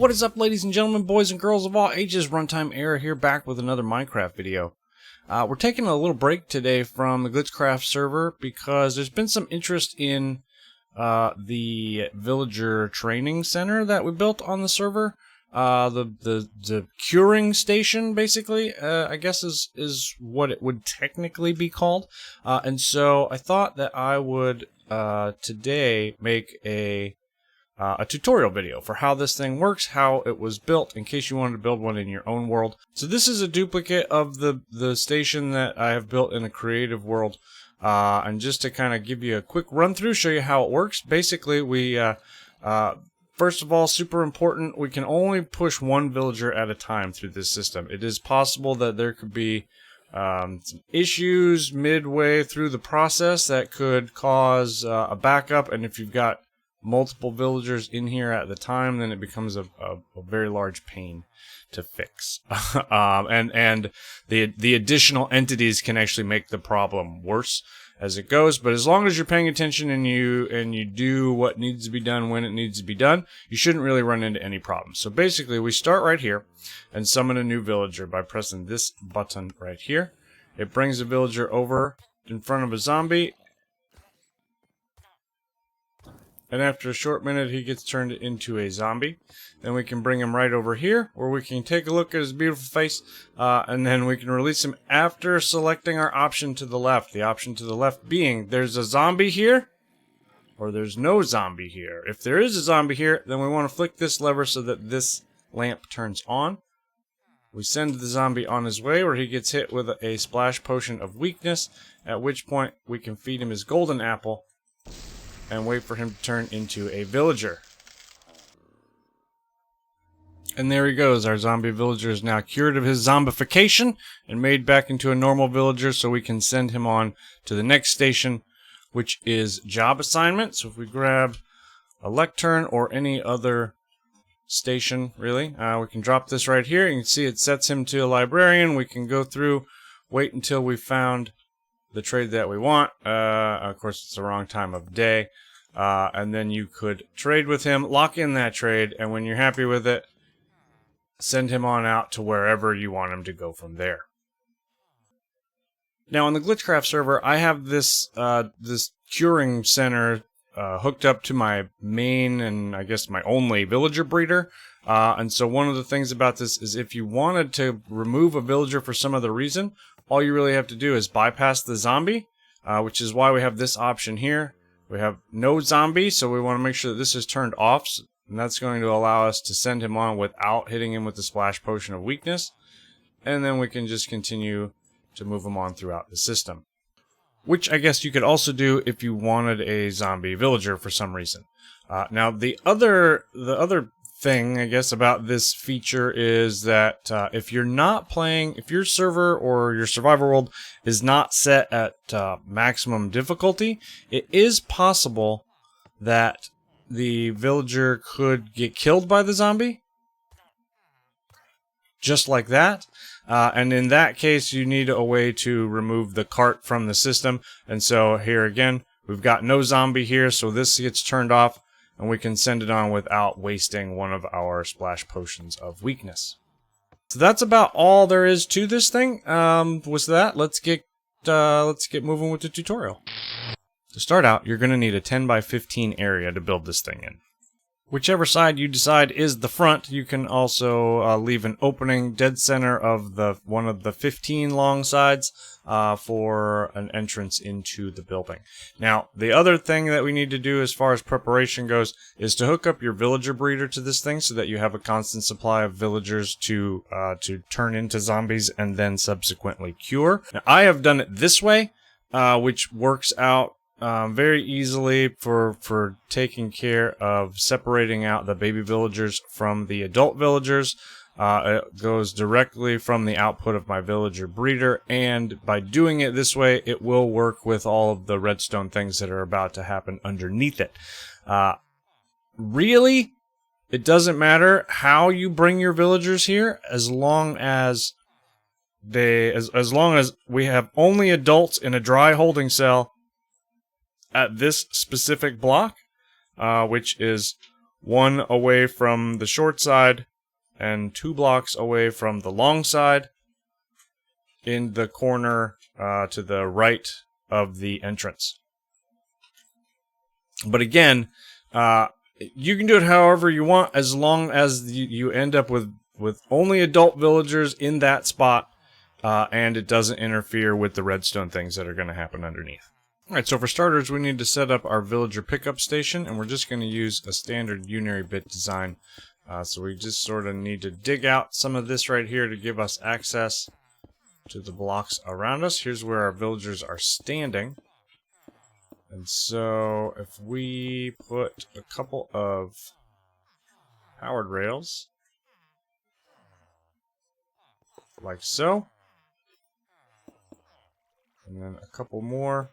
what is up, ladies and gentlemen, boys and girls of all ages? Runtime Error here, back with another Minecraft video. We're taking a little break today from the GlitchCraft server because there's been some interest in the villager training center that we built on the server. The curing station, basically, I guess is what it would technically be called. And so I thought that I would today make a tutorial video for how this thing works, how it was built, in case you wanted to build one in your own world. So this is a duplicate of the station that I have built in a creative world. And just to kind of give you a quick run through, show you how it works. Basically, we first of all, super important, we can only push one villager at a time through this system. It is possible that there could be some issues midway through the process that could cause a backup, and if you've got multiple villagers in here at the time, then it becomes a very large pain to fix. And the additional entities can actually make the problem worse as it goes. But as long as you're paying attention and you do what needs to be done when it needs to be done, you shouldn't really run into any problems. So basically, we start right here and summon a new villager by pressing this button right here. It brings a villager over in front of a zombie, and after a short minute he gets turned into a zombie. Then we can bring him right over here where we can take a look at his beautiful face, and then we can release him after selecting our option to the left. The option to the left being there's a zombie here or there's no zombie here. If there is a zombie here, then we want to flick this lever so that this lamp turns on. We send the zombie on his way where he gets hit with a splash potion of weakness, at which point we can feed him his golden apple and wait for him to turn into a villager. And there he goes. Our zombie villager is now cured of his zombification and made back into a normal villager, so we can send him on to the next station, which is job assignment. So if we grab a lectern or any other station, really, we can drop this right here. You can see it sets him to a librarian. We can go through, wait until we found the trade that we want. Of course, it's the wrong time of day. And then you could trade with him, lock in that trade, and when you're happy with it, send him on out to wherever you want him to go from there. Now, on the GlitchCraft server, I have this this curing center hooked up to my main and I guess my only villager breeder. And so one of the things about this is if you wanted to remove a villager for some other reason, all you really have to do is bypass the zombie, which is why we have this option here. We have no zombie, so we want to make sure that this is turned off, and that's going to allow us to send him on without hitting him with the splash potion of weakness. And then we can just continue to move him on throughout the system, which I guess you could also do if you wanted a zombie villager for some reason. Now, the other thing, I guess, about this feature is that if you're not playing, if your server or your survival world is not set at maximum difficulty, it is possible that the villager could get killed by the zombie, just like that. And in that case, you need a way to remove the cart from the system. And so here again, we've got no zombie here, so this gets turned off, and we can send it on without wasting one of our splash potions of weakness. So that's about all there is to this thing. With that, let's get moving with the tutorial. To start out, you're going to need a 10 by 15 area to build this thing in. Whichever side you decide is the front, you can also leave an opening dead center of one of the 15 long sides for an entrance into the building. Now, the other thing that we need to do as far as preparation goes is to hook up your villager breeder to this thing so that you have a constant supply of villagers to turn into zombies and then subsequently cure. Now, I have done it this way, which works out very easily for taking care of separating out the baby villagers from the adult villagers. It goes directly from the output of my villager breeder, and by doing it this way, it will work with all of the redstone things that are about to happen underneath it. Really, it doesn't matter how you bring your villagers here, as long as we have only adults in a dry holding cell at this specific block, which is 1 away from the short side and 2 blocks away from the long side in the corner to the right of the entrance. But again, you can do it however you want, as long as you end up with only adult villagers in that spot, and it doesn't interfere with the redstone things that are going to happen underneath. Alright, so for starters, we need to set up our villager pickup station, and we're just going to use a standard unary bit design. So we just sort of need to dig out some of this right here to give us access to the blocks around us. Here's where our villagers are standing. And so if we put a couple of powered rails, like so, and then a couple more,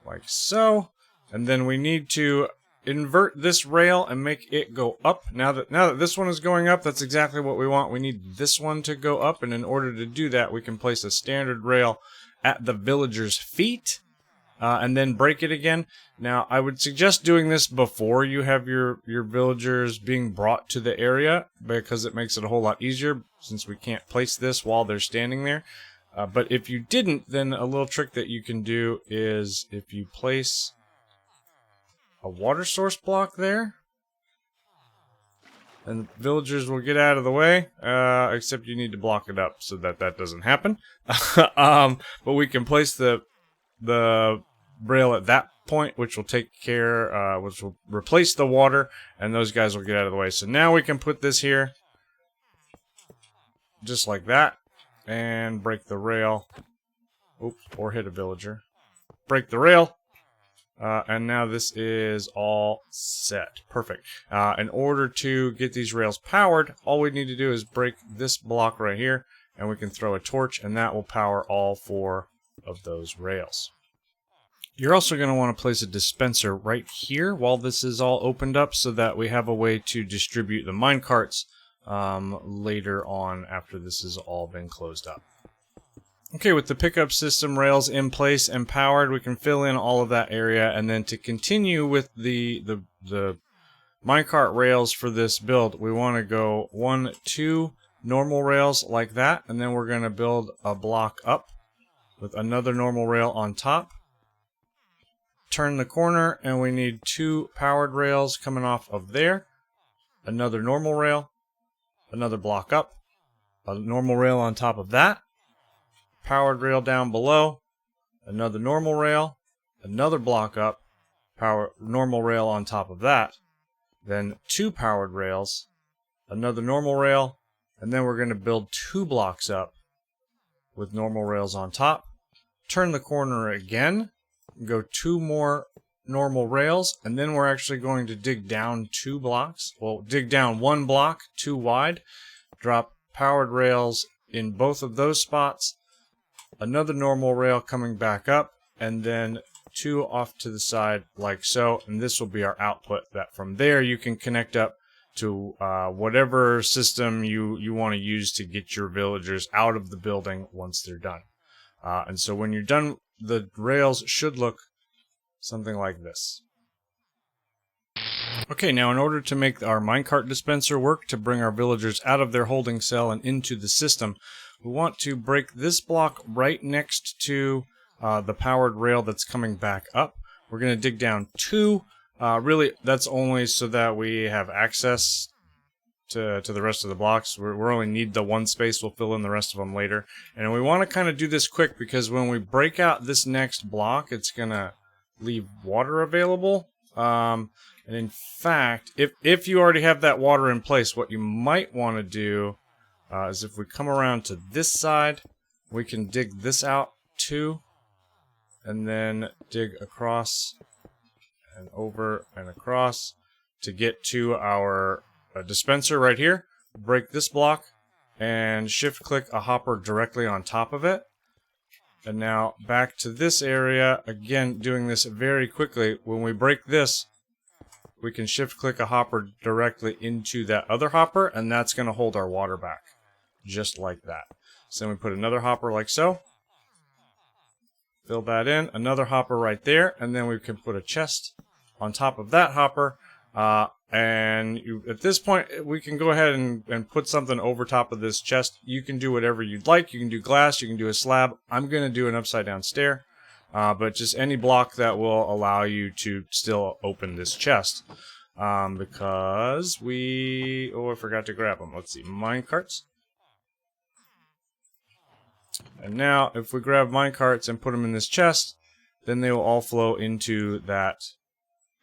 like so, and then we need to invert this rail and make it go up. Now that this one is going up, that's exactly what we want. We need this one to go up, and in order to do that, we can place a standard rail at the villager's feet, and then break it again. Now, I would suggest doing this before you have your villagers being brought to the area, because it makes it a whole lot easier, since we can't place this while they're standing there. But if you didn't, then a little trick that you can do is if you place a water source block there, and villagers will get out of the way, except you need to block it up so that doesn't happen. But we can place the rail at that point, which will take care, which will replace the water, and those guys will get out of the way. So now we can put this here, just like that, and break the rail. Oops, or hit a villager. Break the rail. And now this is all set. Perfect. In order to get these rails powered, all we need to do is break this block right here, and we can throw a torch, and that will power all 4 of those rails. You're also going to want to place a dispenser right here while this is all opened up, so that we have a way to distribute the minecarts later on after this has all been closed up. Okay, with the pickup system rails in place and powered, we can fill in all of that area, and then to continue with the minecart rails for this build, we want to go 1, 2 normal rails like that, and then we're going to build a block up with another normal rail on top. Turn the corner, and we need 2 powered rails coming off of there, another normal rail, another block up, a normal rail on top of that, powered rail down below, another normal rail, another block up, normal rail on top of that, then 2 powered rails, another normal rail, and then we're going to build 2 blocks up with normal rails on top. Turn the corner again, go 2 more normal rails, and then we're actually going to dig down 2 blocks. Well, dig down 1 block, 2 wide, drop powered rails in both of those spots, another normal rail coming back up, and then 2 off to the side like so, and this will be our output. That from there you can connect up to whatever system you want to use to get your villagers out of the building once they're done. And so when you're done, the rails should look something like this. Okay, now in order to make our minecart dispenser work to bring our villagers out of their holding cell and into the system, we want to break this block right next to the powered rail that's coming back up. We're going to dig down 2. Really, that's only so that we have access to the rest of the blocks. We only need the 1 space. We'll fill in the rest of them later. And we want to kind of do this quick, because when we break out this next block, it's going to leave water available. And in fact, if you already have that water in place, what you might want to do is if we come around to this side, we can dig this out too, and then dig across and over and across to get to our dispenser right here. Break this block and shift click a hopper directly on top of it. And now back to this area, again doing this very quickly. When we break this, we can shift click a hopper directly into that other hopper, and that's going to hold our water back, just like that. So then we put another hopper like so, fill that in, another hopper right there, and then we can put a chest on top of that hopper, And at this point, we can go ahead and put something over top of this chest. You can do whatever you'd like. You can do glass, you can do a slab. I'm going to do an upside down stair. But just any block that will allow you to still open this chest. Because we... Oh, I forgot to grab them. Let's see. Minecarts. And now, if we grab minecarts and put them in this chest, then they will all flow into that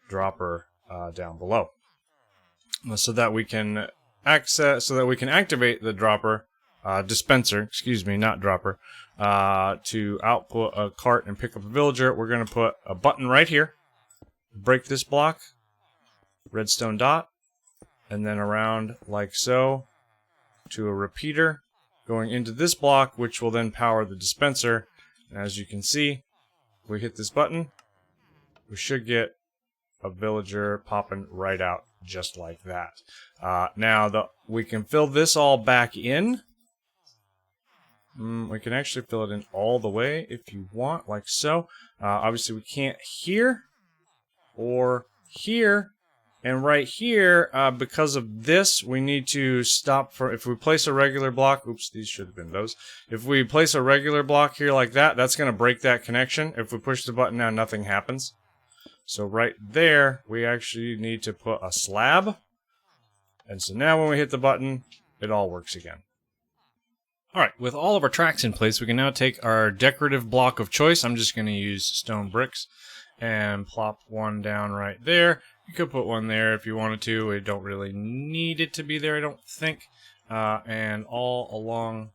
dropper down below. So that we can activate the dropper, dispenser, excuse me, not dropper, to output a cart and pick up a villager. We're going to put a button right here, break this block, redstone dot, and then around like so to a repeater going into this block, which will then power the dispenser. And as you can see, if we hit this button, we should get a villager popping right out just like that. Now we can fill this all back in. We can actually fill it in all the way if you want, like so. Obviously we can't here or here. And right here, because of this, we need to stop for, if we place a regular block, oops, these should have been those. If we place a regular block here like that, that's going to break that connection. If we push the button now, nothing happens. So right there, we actually need to put a slab. And so now when we hit the button, it all works again. Alright, with all of our tracks in place, we can now take our decorative block of choice. I'm just going to use stone bricks and plop one down right there. You could put one there if you wanted to. We don't really need it to be there, I don't think. And all along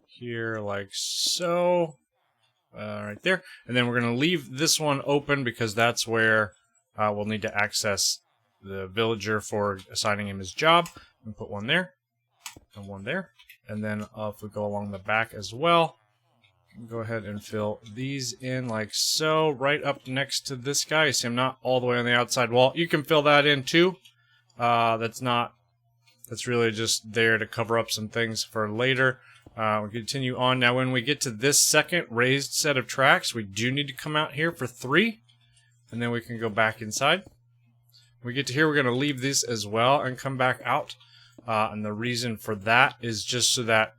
here like so. Right there. And then we're going to leave this one open because that's where we'll need to access the villager for assigning him his job. And put one there. And one there. And then if we go along the back as well, go ahead and fill these in like so, right up next to this guy. You see I'm not all the way on the outside wall. You can fill that in too. That's really just there to cover up some things for later. We'll continue on. Now when we get to this second raised set of tracks, we do need to come out here for 3. And then we can go back inside. When we get to here, we're going to leave this as well and come back out. And the reason for that is just so that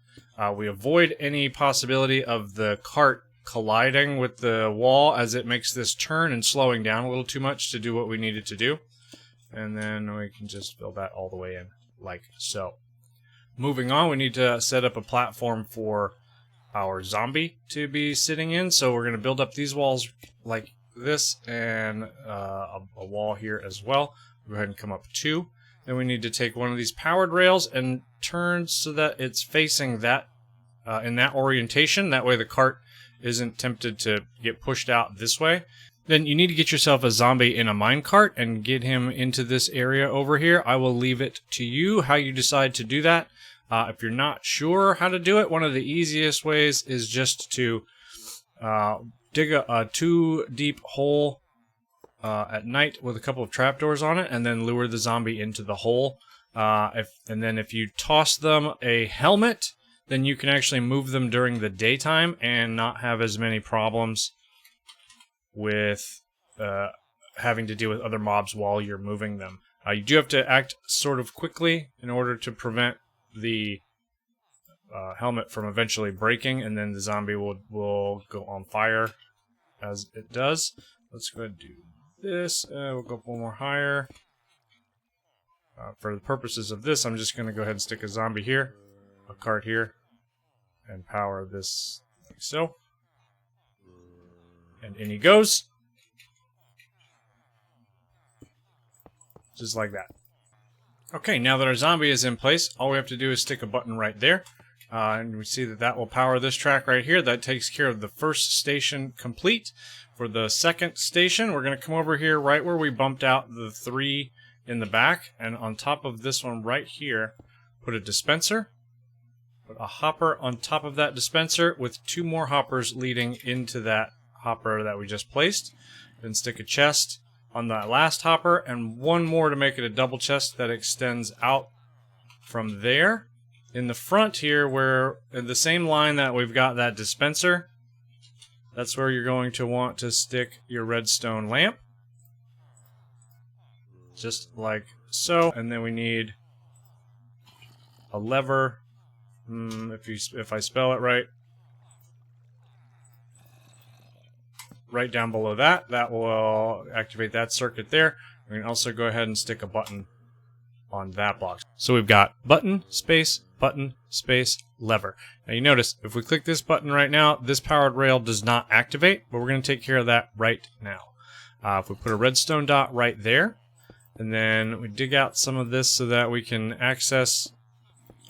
we avoid any possibility of the cart colliding with the wall as it makes this turn and slowing down a little too much to do what we need it to do. And then we can just fill that all the way in like so. Moving on, we need to set up a platform for our zombie to be sitting in. So we're going to build up these walls like this and a wall here as well. Go ahead and come up 2. Then we need to take one of these powered rails and turn so that it's facing that in that orientation. That way the cart isn't tempted to get pushed out this way. Then you need to get yourself a zombie in a minecart and get him into this area over here. I will leave it to you how you decide to do that. If you're not sure how to do it, one of the easiest ways is just to dig a 2 deep hole at night with a couple of trapdoors on it, and then lure the zombie into the hole. And then if you toss them a helmet, then you can actually move them during the daytime and not have as many problems with having to deal with other mobs while you're moving them. You do have to act sort of quickly in order to prevent the helmet from eventually breaking, and then the zombie will go on fire as it does. Let's go ahead and do this. We'll go up one more higher. For the purposes of this, I'm just going to go ahead and stick a zombie here, a cart here, and power this like so. And in he goes. Just like that. Okay, now that our zombie is in place, all we have to do is stick a button right there. And we see that that will power this track right here. That takes care of the first station complete. For the second station, we're going to come over here right where we bumped out the 3 in the back. And on top of this one right here, put a dispenser. Put a hopper on top of that dispenser with 2 more hoppers leading into that hopper that we just placed. Then stick a chest on that last hopper and 1 more to make it a double chest that extends out from there. In the front here, where in the same line that we've got that dispenser, that's where you're going to want to stick your redstone lamp. just like so. And then we need a lever, if I spell it right. Right down below that. That will activate that circuit there. We can also go ahead and stick a button on that block. So we've got button, space, lever. Now you notice, if we click this button right now, this powered rail does not activate, but we're going to take care of that right now. If we put a redstone dot right there, and then we dig out some of this so that we can access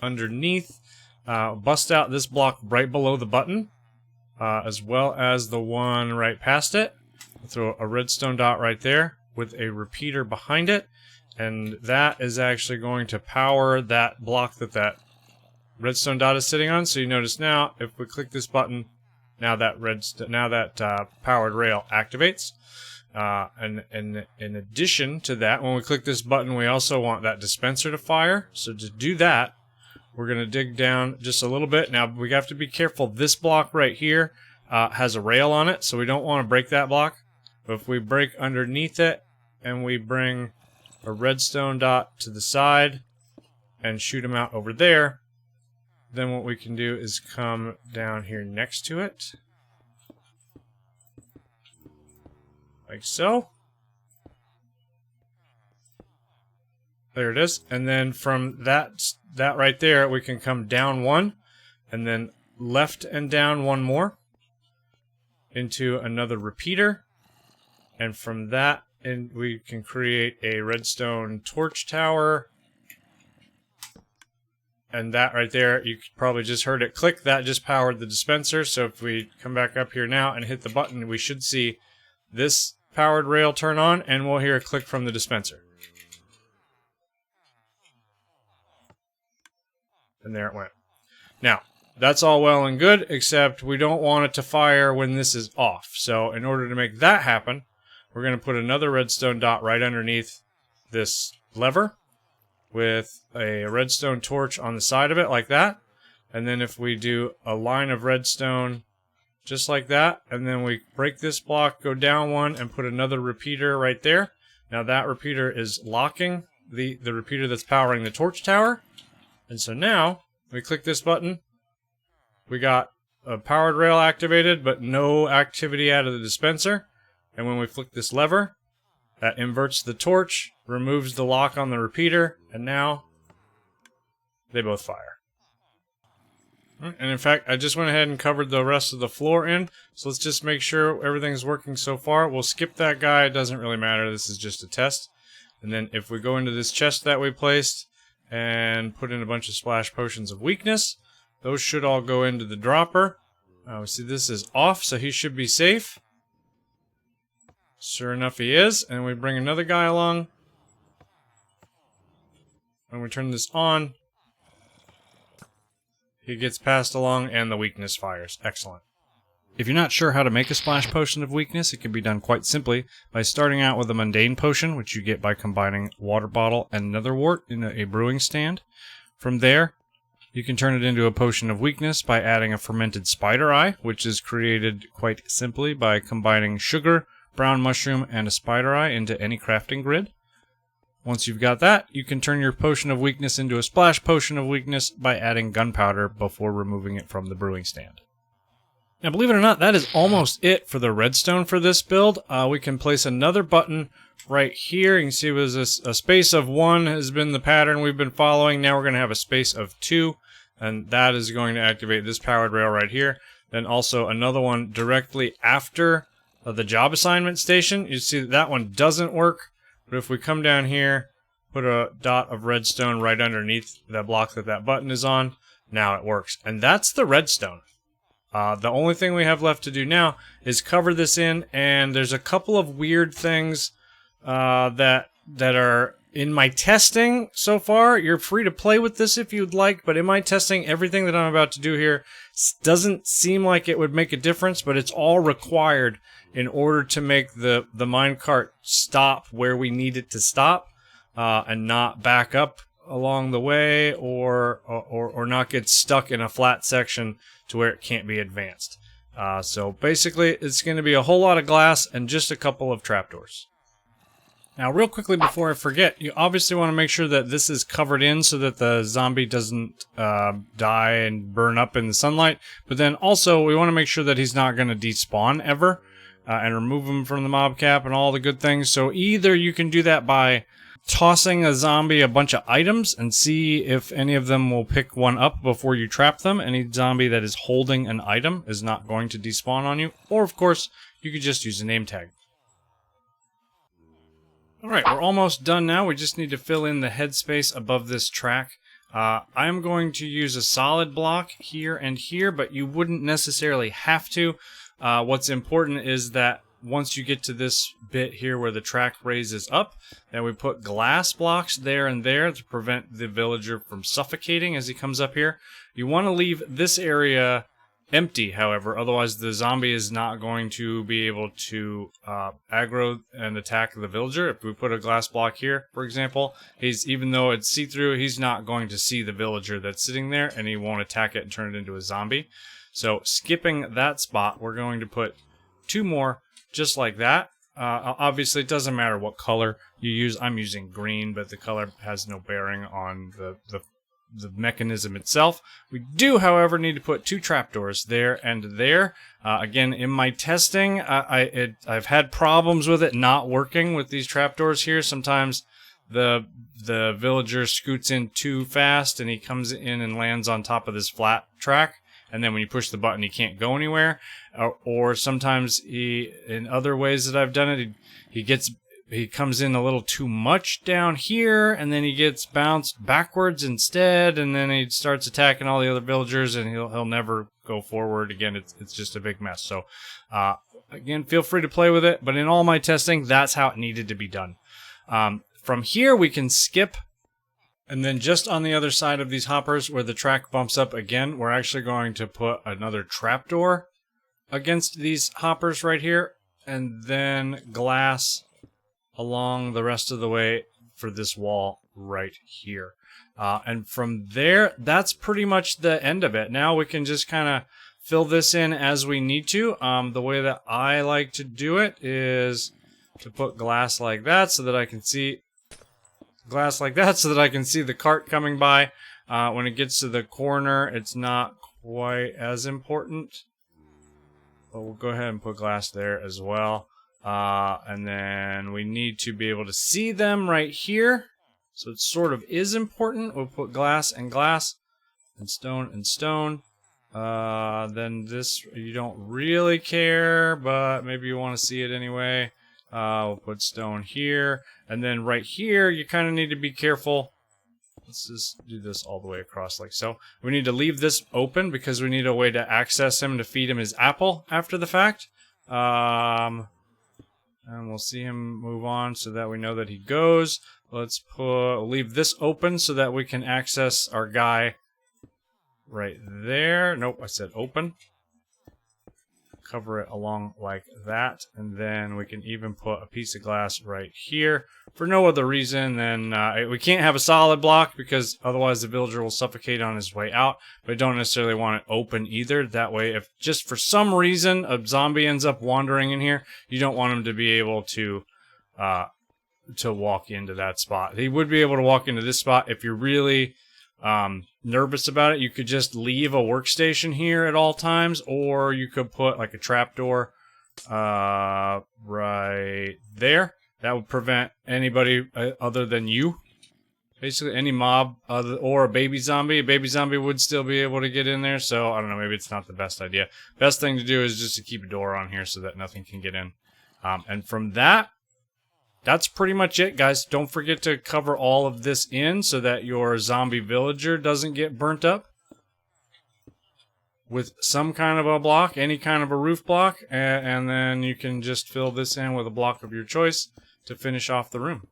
underneath, bust out this block right below the button, as well as the one right past it. We'll throw a redstone dot right there with a repeater behind it, and that is actually going to power that block that redstone dot is sitting on. So you notice now, if we click this button, now that powered rail activates. And in addition to that, when we click this button, we also want that dispenser to fire. So to do that, we're going to dig down just a little bit. Now, we have to be careful. This block right here has a rail on it, so we don't want to break that block. But if we break underneath it, and we bring a redstone dot to the side and shoot them out over there, then what we can do is come down here next to it. Like so. There it is. And then from that right there, we can come down one, and then left and down one more into another repeater. And from that, we can create a redstone torch tower. And that right there, you probably just heard it click. That just powered the dispenser. So if we come back up here now and hit the button, we should see this powered rail turn on, and we'll hear a click from the dispenser. And there it went. Now, that's all well and good, except we don't want it to fire when this is off. So in order to make that happen, we're going to put another redstone dot right underneath this lever with a redstone torch on the side of it, like that. And then if we do a line of redstone just like that, and then we break this block, go down one, and put another repeater right there. Now that repeater is locking the repeater that's powering the torch tower. And so now, we click this button, we got a powered rail activated, but no activity out of the dispenser. And when we flick this lever, that inverts the torch, removes the lock on the repeater, and now they both fire. And in fact, I just went ahead and covered the rest of the floor in, so let's just make sure everything's working so far. We'll skip that guy, it doesn't really matter, this is just a test. And then if we go into this chest that we placed, and put in a bunch of splash potions of weakness, those should all go into the dropper. We see this is off, so he should be safe. Sure enough, he is. And we bring another guy along. When we turn this on, he gets passed along and the weakness fires. Excellent. If you're not sure how to make a splash potion of weakness, it can be done quite simply by starting out with a mundane potion, which you get by combining water bottle and nether wart in a brewing stand. From there, you can turn it into a potion of weakness by adding a fermented spider eye, which is created quite simply by combining sugar, brown mushroom, and a spider eye into any crafting grid. Once you've got that, you can turn your potion of weakness into a splash potion of weakness by adding gunpowder before removing it from the brewing stand. Now, believe it or not, that is almost it for the redstone for this build. We can place another button right here. You can see it was a space of 1 has been the pattern we've been following. Now we're going to have a space of 2, and that is going to activate this powered rail right here. Then also another one directly after the job assignment station. You see that one doesn't work, but if we come down here, put a dot of redstone right underneath that block that button is on, now it works. And that's the redstone. The only thing we have left to do now is cover this in, and there's a couple of weird things that are in my testing so far. You're free to play with this if you'd like, but in my testing, everything that I'm about to do here doesn't seem like it would make a difference, but it's all required in order to make the minecart stop where we need it to stop, and not back up along the way, or not get stuck in a flat section to where it can't be advanced. So basically, it's going to be a whole lot of glass and just a couple of trapdoors. Now, real quickly before I forget, you obviously want to make sure that this is covered in so that the zombie doesn't die and burn up in the sunlight. But then also, we want to make sure that he's not going to despawn ever and remove him from the mob cap and all the good things. So either you can do that by tossing a zombie a bunch of items and see if any of them will pick one up before you trap them. Any zombie that is holding an item is not going to despawn on you. Or, of course, you could just use a name tag. Alright, we're almost done now. We just need to fill in the headspace above this track. I'm going to use a solid block here and here, but you wouldn't necessarily have to. What's important is that once you get to this bit here where the track raises up, then we put glass blocks there and there to prevent the villager from suffocating as he comes up here. You want to leave this area empty, however, otherwise the zombie is not going to be able to aggro and attack the villager. If we put a glass block here, for example, even though it's see-through, he's not going to see the villager that's sitting there, and he won't attack it and turn it into a zombie. So skipping that spot, we're going to put 2 more just like that. Obviously, it doesn't matter what color you use. I'm using green, but the color has no bearing on the mechanism itself. We do, however, need to put 2 trapdoors there and there. Again, in my testing, I've had problems with it not working with these trapdoors here. Sometimes the villager scoots in too fast and he comes in and lands on top of this flat track. And then when you push the button, he can't go anywhere. Or sometimes in other ways that I've done it, he comes in a little too much down here, and then he gets bounced backwards instead, and then he starts attacking all the other villagers, and he'll never go forward again. It's just a big mess. So again, feel free to play with it, but in all my testing, that's how it needed to be done. From here, we can skip. And then just on the other side of these hoppers where the track bumps up again, we're actually going to put another trapdoor against these hoppers right here, and then glass along the rest of the way for this wall right here. And from there, that's pretty much the end of it. Now we can just kind of fill this in as we need to. The way that I like to do it is to put glass like that so that I can see the cart coming by. When it gets to the corner, it's not quite as important. But we'll go ahead and put glass there as well. And then we need to be able to see them right here. So it sort of is important. We'll put glass and glass and stone and stone. Then this, you don't really care, but maybe you want to see it anyway. We'll put stone here. And then right here, you kind of need to be careful. Let's just do this all the way across like so. We need to leave this open because we need a way to access him to feed him his apple after the fact. And we'll see him move on so that we know that he goes. Let's leave this open so that we can access our guy right there. Nope, I said open. Cover it along like that, and then we can even put a piece of glass right here for no other reason than we can't have a solid block because otherwise the villager will suffocate on his way out, but I don't necessarily want it open either. That way, if just for some reason a zombie ends up wandering in here, you don't want him to be able to walk into that spot. He would be able to walk into this spot if you're really nervous about it. You could just leave a workstation here at all times, or you could put like a trapdoor right there. That would prevent anybody other than you, basically any mob or a baby zombie. A baby zombie would still be able to get in there, so I don't know, maybe it's not the best idea. Best thing to do is just to keep a door on here so that nothing can get in. And from that's pretty much it, guys. Don't forget to cover all of this in so that your zombie villager doesn't get burnt up with some kind of a block, any kind of a roof block, and then you can just fill this in with a block of your choice to finish off the room.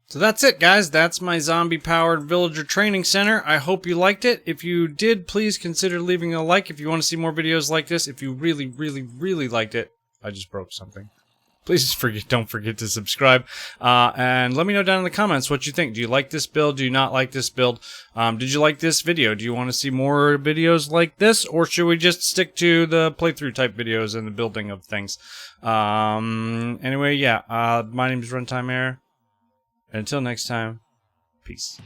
So that's it, guys. That's my zombie-powered villager training center. I hope you liked it. If you did, please consider leaving a like if you want to see more videos like this. If you really, really, really liked it, I just broke something. Please don't forget to subscribe, and let me know down in the comments what you think. Do you like this build? Do you not like this build? Did you like this video? Do you want to see more videos like this, or should we just stick to the playthrough type videos and the building of things? Anyway, yeah, my name is Runtime Error. Until next time, peace.